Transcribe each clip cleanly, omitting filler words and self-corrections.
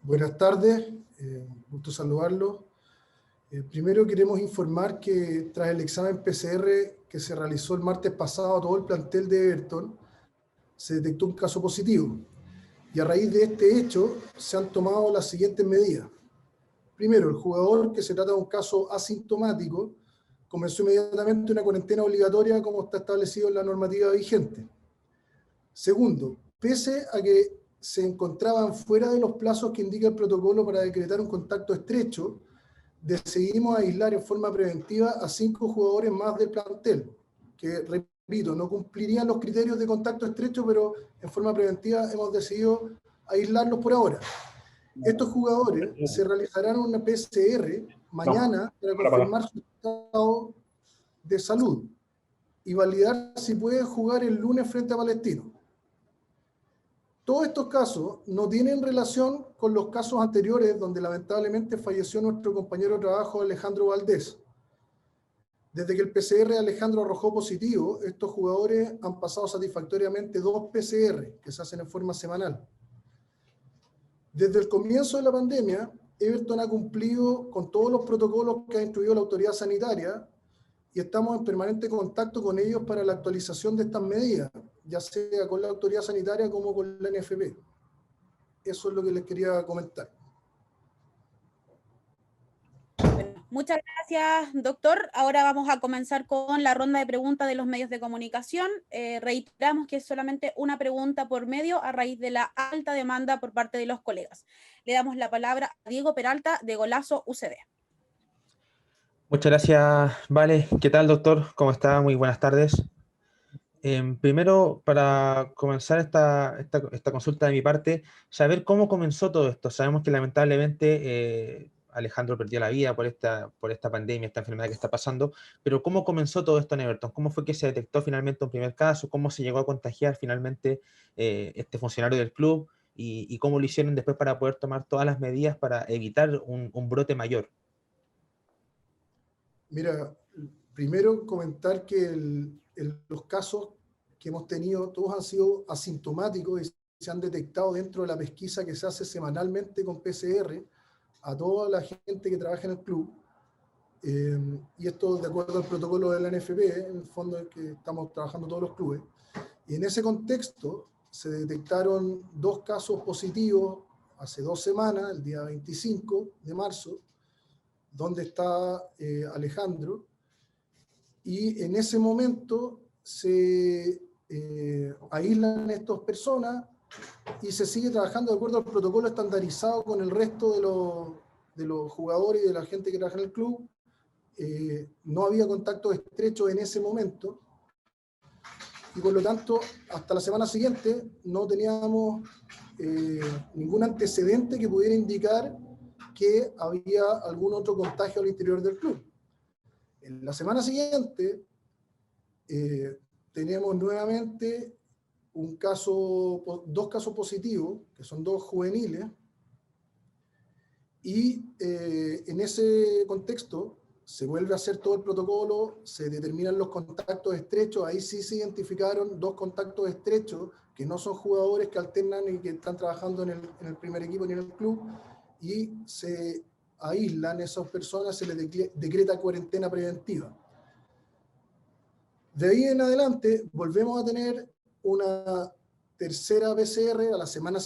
Buenas tardes, gusto saludarlos. Primero queremos informar que tras el examen PCR que se realizó el martes pasado a todo el plantel de Everton, se detectó un caso positivo. Y a raíz de este hecho se han tomado las siguientes medidas. Primero, el jugador, que se trata de un caso asintomático, comenzó inmediatamente una cuarentena obligatoria como está establecido en la normativa vigente. Segundo, pese a que se encontraban fuera de los plazos que indica el protocolo para decretar un contacto estrecho, decidimos aislar en forma preventiva a 5 jugadores más del plantel, que, repito, no cumplirían los criterios de contacto estrecho, pero en forma preventiva hemos decidido aislarlos por ahora. Estos jugadores se realizarán una PCR mañana para confirmar su estado de salud y validar si pueden jugar el lunes frente a Palestino. Todos estos casos no tienen relación con los casos anteriores donde lamentablemente falleció nuestro compañero de trabajo Alejandro Valdés. Desde que el PCR de Alejandro arrojó positivo, estos jugadores han pasado satisfactoriamente 2 PCR que se hacen en forma semanal. Desde el comienzo de la pandemia, Everton ha cumplido con todos los protocolos que ha instruido la autoridad sanitaria y estamos en permanente contacto con ellos para la actualización de estas medidas, ya sea con la autoridad sanitaria como con la NFP. Eso es lo que les quería comentar. Bueno, muchas gracias, doctor. Ahora vamos a comenzar con la ronda de preguntas de los medios de comunicación. Reiteramos que es solamente una pregunta por medio a raíz de la alta demanda por parte de los colegas. Le damos la palabra a Diego Peralta de Golazo UCD. Muchas gracias, Vale. ¿Qué tal, doctor? ¿Cómo está? Muy buenas tardes. Primero, para comenzar esta consulta de mi parte, saber cómo comenzó todo esto. Sabemos que lamentablemente Alejandro perdió la vida por esta pandemia, esta enfermedad que está pasando, pero ¿cómo comenzó todo esto en Everton? ¿Cómo fue que se detectó finalmente un primer caso? ¿Cómo se llegó a contagiar finalmente este funcionario del club? ¿Y cómo lo hicieron después para poder tomar todas las medidas para evitar un brote mayor? Mira, primero comentar que los casos que hemos tenido, todos han sido asintomáticos y se han detectado dentro de la pesquisa que se hace semanalmente con PCR a toda la gente que trabaja en el club. Y esto de acuerdo al protocolo de la NFP, en el fondo es que estamos trabajando todos los clubes. Y en ese contexto se detectaron 2 casos positivos hace 2 semanas, el día 25 de marzo, donde está Alejandro, y en ese momento se aíslan estas personas y se sigue trabajando de acuerdo al protocolo estandarizado con el resto de los jugadores y de la gente que trabaja en el club. No había contacto estrecho en ese momento y por lo tanto hasta la semana siguiente no teníamos ningún antecedente que pudiera indicar que había algún otro contagio al interior del club. En la semana siguiente tenemos nuevamente dos casos positivos, que son 2 juveniles, y en ese contexto se vuelve a hacer todo el protocolo, se determinan los contactos estrechos, ahí sí se identificaron 2 contactos estrechos que no son jugadores que alternan y que están trabajando en el primer equipo ni en el club, y se aíslan esas personas, se les decreta cuarentena preventiva. De ahí en adelante volvemos a tener una tercera PCR a la semana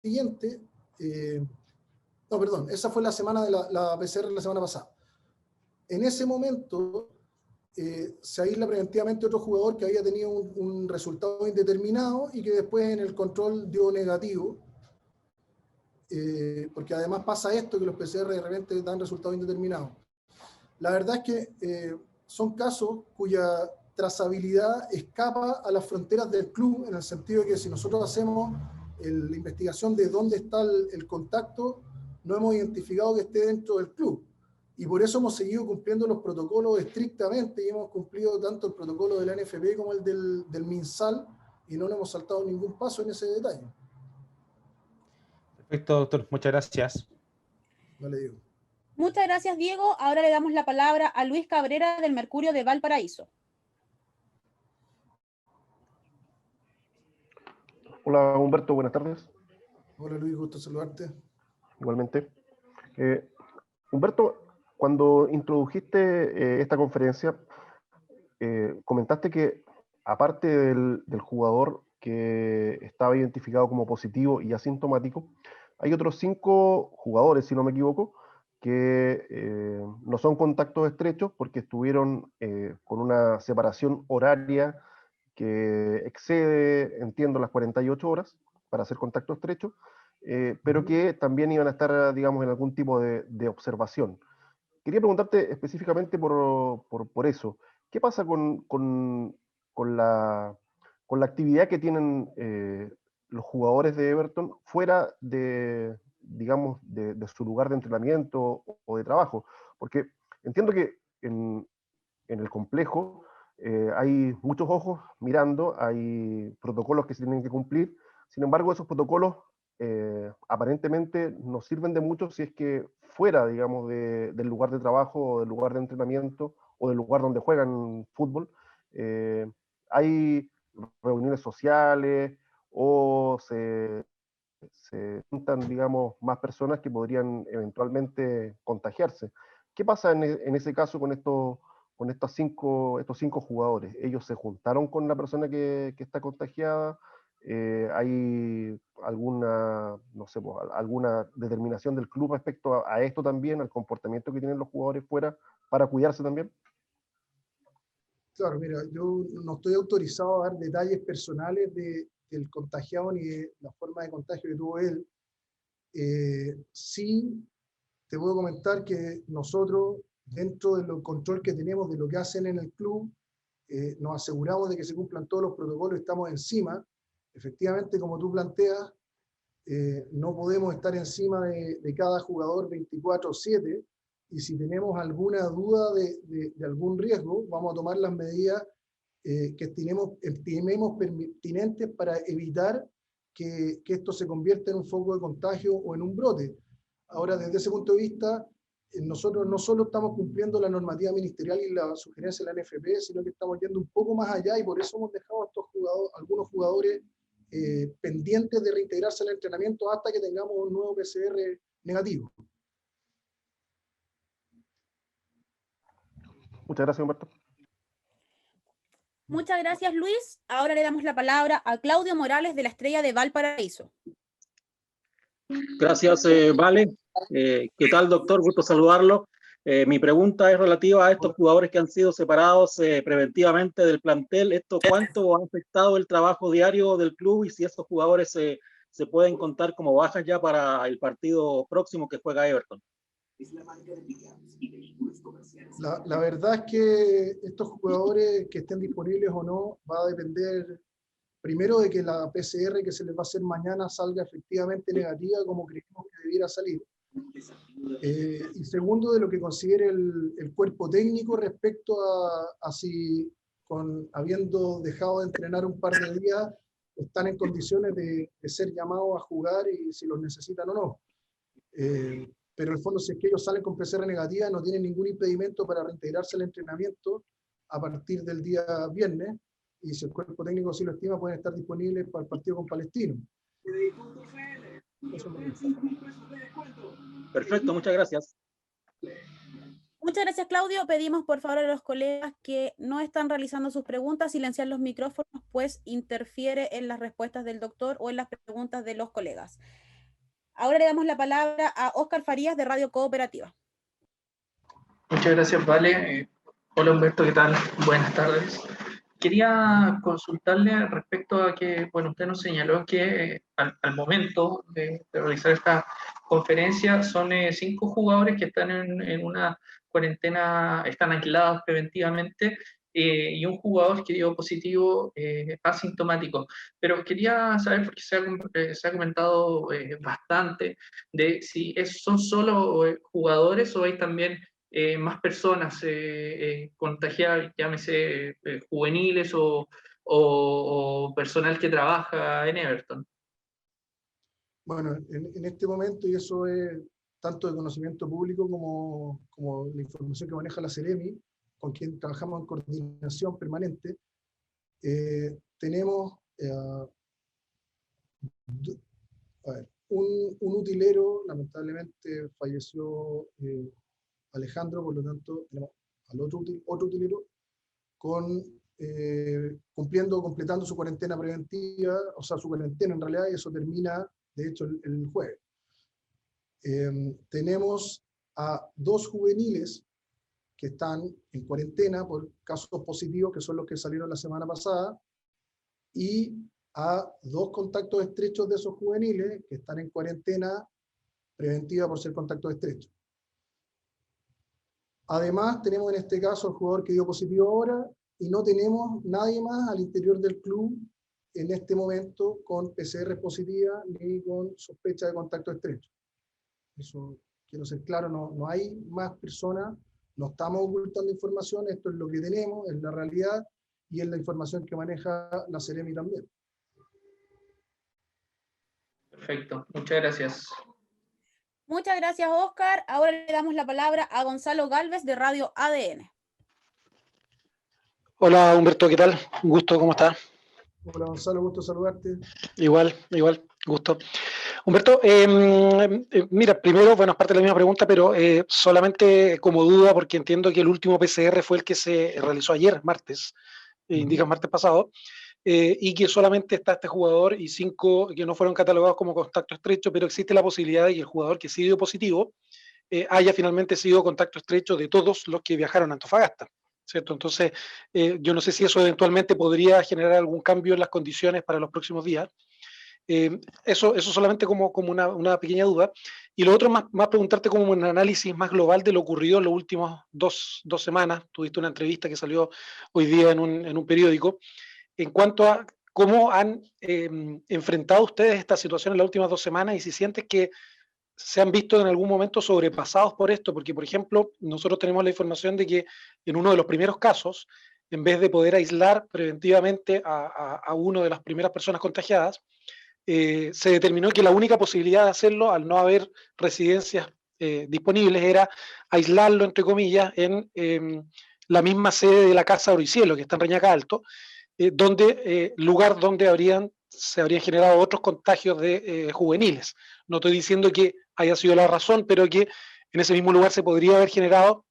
siguiente. No, perdón, esa fue la semana de la PCR la semana pasada. En ese momento se aísla preventivamente otro jugador que había tenido un resultado indeterminado y que después en el control dio negativo. Porque además pasa esto, que los PCR de repente dan resultados indeterminados. La verdad es que son casos cuya trazabilidad escapa a las fronteras del club, en el sentido de que si nosotros hacemos la investigación de dónde está el contacto, no hemos identificado que esté dentro del club. Y por eso hemos seguido cumpliendo los protocolos estrictamente y hemos cumplido tanto el protocolo de la NFP como el del MinSal y no le hemos saltado ningún paso en ese detalle. Perfecto, doctor. Muchas gracias. Vale, Diego. Muchas gracias, Diego. Ahora le damos la palabra a Luis Cabrera del Mercurio de Valparaíso. Hola Humberto, buenas tardes. Hola Luis, gusto saludarte. igualmente. Humberto, cuando introdujiste esta conferencia, comentaste que aparte del jugador que estaba identificado como positivo y asintomático, hay otros 5 jugadores, si no me equivoco, que no son contactos estrechos porque estuvieron con una separación horaria que excede, entiendo, las 48 horas para hacer contacto estrecho, pero que también iban a estar, digamos, en algún tipo de observación. Quería preguntarte específicamente por eso. ¿Qué pasa con la actividad que tienen los jugadores de Everton fuera de, digamos, de su lugar de entrenamiento o de trabajo? Porque entiendo que en el complejo hay muchos ojos mirando, hay protocolos que se tienen que cumplir. Sin embargo, esos protocolos aparentemente no sirven de mucho si es que fuera, digamos, del lugar de trabajo o del lugar de entrenamiento o del lugar donde juegan fútbol, eh, hay reuniones sociales o se juntan, digamos, más personas que podrían eventualmente contagiarse. ¿Qué pasa en ese caso con estos cinco jugadores? ¿Ellos se juntaron con la persona que está contagiada? ¿Hay alguna, no sé, pues, alguna determinación del club respecto a esto también, al comportamiento que tienen los jugadores fuera para cuidarse también? Claro, mira, yo no estoy autorizado a dar detalles personales del contagiado ni de la forma de contagio que tuvo él. Sí, te puedo comentar que nosotros, dentro del control que tenemos de lo que hacen en el club, nos aseguramos de que se cumplan todos los protocolos, estamos encima. Efectivamente, como tú planteas, no podemos estar encima de cada jugador 24/7, y si tenemos alguna duda de algún riesgo, vamos a tomar las medidas que estimemos pertinentes para evitar que esto se convierta en un foco de contagio o en un brote. Ahora, desde ese punto de vista, nosotros no solo estamos cumpliendo la normativa ministerial y la sugerencia de la NFP, sino que estamos yendo un poco más allá, y por eso hemos dejado a algunos jugadores pendientes de reintegrarse al entrenamiento hasta que tengamos un nuevo PCR negativo. Muchas gracias, Humberto. Muchas gracias, Luis. Ahora le damos la palabra a Claudio Morales de la Estrella de Valparaíso. Gracias, Vale. ¿Qué tal, doctor? Gusto saludarlo. Mi pregunta es relativa a estos jugadores que han sido separados preventivamente del plantel. ¿Esto cuánto ha afectado el trabajo diario del club y si estos jugadores se pueden contar como bajas ya para el partido próximo que juega Everton? La verdad es que estos jugadores que estén disponibles o no va a depender primero de que la PCR que se les va a hacer mañana salga efectivamente negativa como creemos que debiera salir. Y segundo, de lo que considere el cuerpo técnico respecto a si, habiendo dejado de entrenar un par de días, están en condiciones de ser llamados a jugar y si los necesitan o no. Pero en el fondo, si es que ellos salen con PCR negativa, no tienen ningún impedimento para reintegrarse al entrenamiento a partir del día viernes, y si el cuerpo técnico sí lo estima, pueden estar disponibles para el partido con Palestino. Perfecto, muchas gracias. Muchas gracias, Claudio. Pedimos por favor a los colegas que no están realizando sus preguntas silenciar los micrófonos, pues interfiere en las respuestas del doctor o en las preguntas de los colegas. Ahora le damos la palabra a Óscar Farías de Radio Cooperativa. Muchas gracias, Vale. Hola, Humberto, ¿qué tal? Buenas tardes. Quería consultarle respecto a que, bueno, usted nos señaló que al momento de realizar esta conferencia son 5 jugadores que están en una cuarentena, están aislados preventivamente, y un jugador que dio positivo asintomático. Pero quería saber, porque se ha comentado bastante, de si son solo jugadores o hay también más personas contagiadas, llámese juveniles o personal que trabaja en Everton. Bueno, en este momento, y eso es tanto de conocimiento público como la información que maneja la Ceremi, con quien trabajamos en coordinación permanente, tenemos, un utilero, lamentablemente falleció Alejandro, por lo tanto tenemos al otro utilero completando su cuarentena preventiva, o sea, su cuarentena en realidad, y eso termina, de hecho, el jueves. Tenemos a 2 juveniles que están en cuarentena por casos positivos, que son los que salieron la semana pasada, y a 2 contactos estrechos de esos juveniles que están en cuarentena preventiva por ser contactos estrechos. Además, tenemos en este caso el jugador que dio positivo ahora, y no tenemos nadie más al interior del club en este momento con PCR positiva ni con sospecha de contacto estrecho. Eso quiero ser claro, no hay más personas, no estamos ocultando información, esto es lo que tenemos, es la realidad y es la información que maneja la Seremi también. Perfecto, muchas gracias. Muchas gracias, Oscar. Ahora le damos la palabra a Gonzalo Galvez de Radio ADN. Hola Humberto, ¿qué tal? Un gusto, ¿cómo estás? Hola Gonzalo, gusto saludarte. Igual, gusto. Humberto, mira, primero, bueno, es parte de la misma pregunta, pero solamente como duda, porque entiendo que el último PCR fue el que se realizó ayer, martes, indica martes pasado, y que solamente está este jugador y 5 que no fueron catalogados como contacto estrecho, pero existe la posibilidad de que el jugador que sí dio positivo haya finalmente sido contacto estrecho de todos los que viajaron a Antofagasta, ¿cierto? Entonces, yo no sé si eso eventualmente podría generar algún cambio en las condiciones para los próximos días. Eso solamente como una pequeña duda. Y lo otro, más preguntarte como un análisis más global de lo ocurrido en las últimas dos semanas. Tuviste una entrevista que salió hoy día en un periódico, en cuanto a cómo han enfrentado ustedes esta situación en las últimas 2 semanas y si sientes que se han visto en algún momento sobrepasados por esto, porque por ejemplo, nosotros tenemos la información de que en uno de los primeros casos, en vez de poder aislar preventivamente a una de las primeras personas contagiadas, se determinó que la única posibilidad de hacerlo, al no haber residencias disponibles, era aislarlo, entre comillas, en la misma sede de la Casa Oricielo, que está en Reñaca Alto, lugar donde se habrían generado otros contagios de juveniles. No estoy diciendo que haya sido la razón, pero que en ese mismo lugar se podría haber generado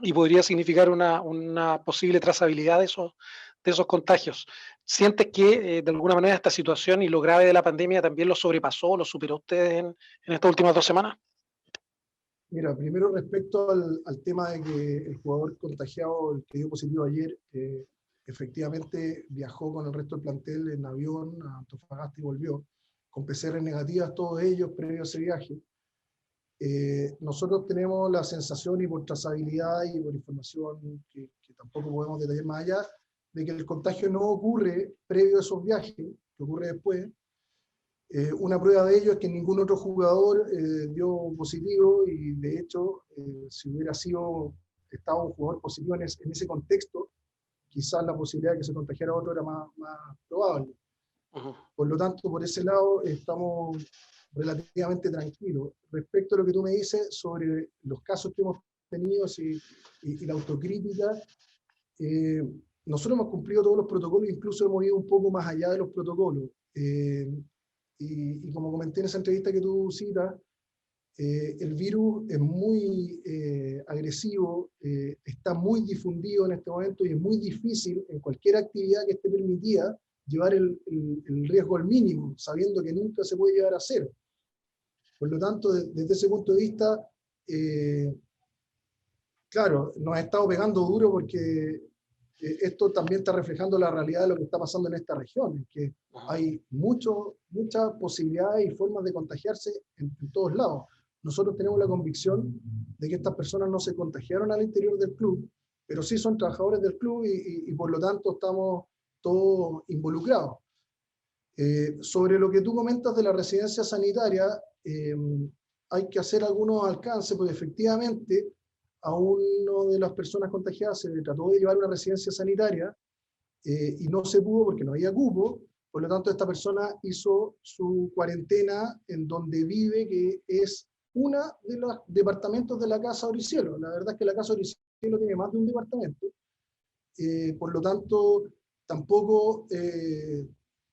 y podría significar una posible trazabilidad de esos contagios. ¿Sientes que de alguna manera esta situación y lo grave de la pandemia también lo sobrepasó, lo superó ustedes en estas últimas 2 semanas? Mira, primero respecto al tema de que el jugador contagiado, el que dio positivo ayer, efectivamente viajó con el resto del plantel en avión a Antofagasta y volvió, con PCR negativas todos ellos previo a ese viaje. Nosotros tenemos la sensación, y por trazabilidad y por información que tampoco podemos detallar más allá, de que el contagio no ocurre previo a esos viajes, que ocurre después. Una prueba de ello es que ningún otro jugador dio positivo, y de hecho, si hubiera estado un jugador positivo en ese contexto, quizás la posibilidad de que se contagiara otro era más probable. Por lo tanto, por ese lado estamos relativamente tranquilos. Respecto a lo que tú me dices sobre los casos que hemos tenido y la autocrítica, nosotros hemos cumplido todos los protocolos, incluso hemos ido un poco más allá de los protocolos. Y como comenté en esa entrevista que tú citas, el virus es muy agresivo, está muy difundido en este momento y es muy difícil en cualquier actividad que esté permitida llevar el riesgo al mínimo, sabiendo que nunca se puede llevar a cero. Por lo tanto, desde ese punto de vista, claro, nos ha estado pegando duro porque esto también está reflejando la realidad de lo que está pasando en esta región, que hay muchas posibilidades y formas de contagiarse en todos lados. Nosotros tenemos la convicción de que estas personas no se contagiaron al interior del club, pero sí son trabajadores del club y por lo tanto estamos todos involucrados. Sobre lo que tú comentas de la residencia sanitaria, hay que hacer algunos alcances, porque efectivamente a una de las personas contagiadas se le trató de llevar a una residencia sanitaria y no se pudo porque no había cupo. Por lo tanto, esta persona hizo su cuarentena en donde vive, que es uno de los departamentos de la Casa Oricielo. La verdad es que la Casa Oricielo tiene más de un departamento. Por lo tanto, tampoco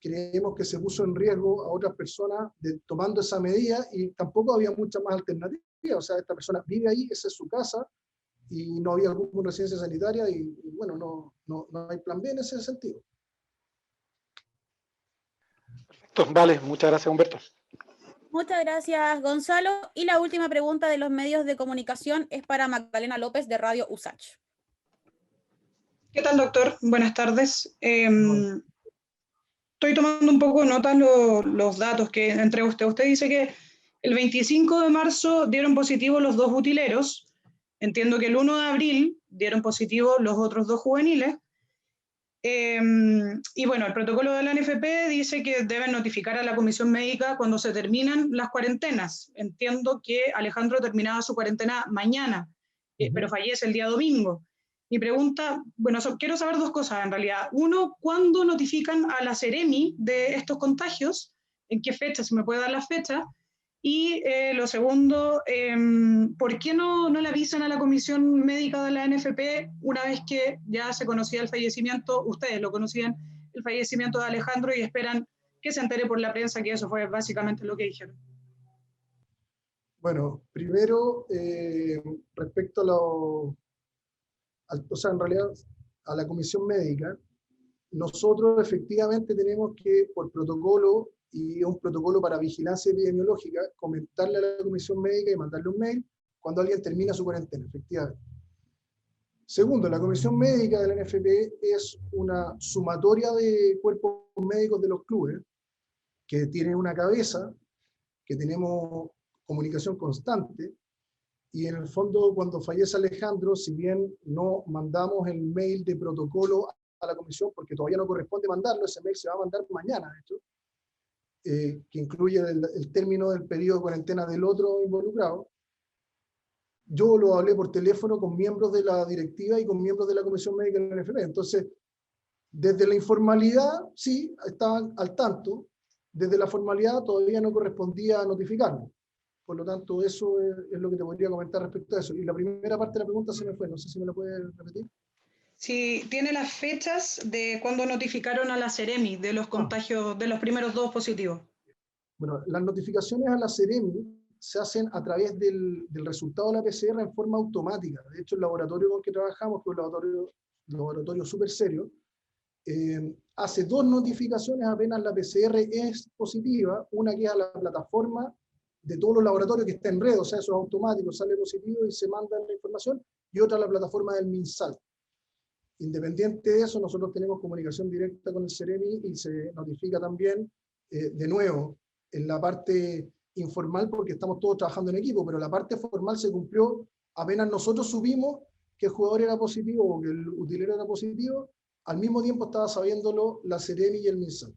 creemos que se puso en riesgo a otras personas tomando esa medida y tampoco había muchas más alternativas. O sea, esta persona vive ahí, esa es su casa, y no había alguna residencia sanitaria y bueno, no hay plan B en ese sentido. Perfecto, vale, muchas gracias, Humberto. Muchas gracias, Gonzalo. Y la última pregunta de los medios de comunicación es para Magdalena López de Radio USACH. ¿Qué tal, doctor? Buenas tardes. Estoy tomando un poco nota los datos que entregó usted. Usted dice que el 25 de marzo dieron positivo los 2 utileros. Entiendo que el 1 de abril dieron positivo los otros 2 juveniles. Y bueno, el protocolo de la NFP dice que deben notificar a la comisión médica cuando se terminan las cuarentenas. Entiendo que Alejandro terminaba su cuarentena mañana, pero fallece el día domingo. Mi pregunta, bueno, quiero saber 2 cosas en realidad. Uno, ¿cuándo notifican a la Seremi de estos contagios? ¿En qué fecha? Si me puede dar la fecha. Y lo segundo, ¿por qué no le avisan a la comisión médica de la NFP una vez que ya se conocía el fallecimiento, ustedes lo conocían, el fallecimiento de Alejandro, y esperan que se entere por la prensa que eso fue básicamente lo que dijeron? Bueno, primero, respecto o sea, en realidad, a la comisión médica, nosotros efectivamente tenemos que, por protocolo, y un protocolo para vigilancia epidemiológica, comentarle a la comisión médica y mandarle un mail cuando alguien termina su cuarentena, efectivamente. Segundo, la comisión médica de la NFP es una sumatoria de cuerpos médicos de los clubes, que tiene una cabeza, que tenemos comunicación constante, y en el fondo, cuando fallece Alejandro, si bien no mandamos el mail de protocolo a la comisión, porque todavía no corresponde mandarlo, ese mail se va a mandar mañana, de hecho, que incluye el término del periodo de cuarentena del otro involucrado. Yo lo hablé por teléfono con miembros de la directiva y con miembros de la comisión médica de la NFP. Entonces, desde la informalidad, sí, estaban al tanto. Desde la formalidad todavía no correspondía notificarlo. Por lo tanto, eso es lo que te podría comentar respecto a eso. Y la primera parte de la pregunta se me fue, no sé si me la puedes repetir. Si tiene las fechas de cuando notificaron a la Seremi de los contagios, de los primeros 2 positivos. Bueno, las notificaciones a la Seremi se hacen a través del resultado de la PCR en forma automática. De hecho, el laboratorio con que trabajamos, que es un laboratorio súper serio, hace 2 notificaciones apenas la PCR es positiva, una que es a la plataforma de todos los laboratorios que está en red, o sea, eso es automático, sale positivo y se manda la información, y otra a la plataforma del MinSal. Independiente de eso, nosotros tenemos comunicación directa con el Seremi y se notifica también, de nuevo, en la parte informal, porque estamos todos trabajando en equipo, pero la parte formal se cumplió apenas nosotros subimos que el jugador era positivo o que el utilero era positivo, al mismo tiempo estaba sabiéndolo la Seremi y el MinSal.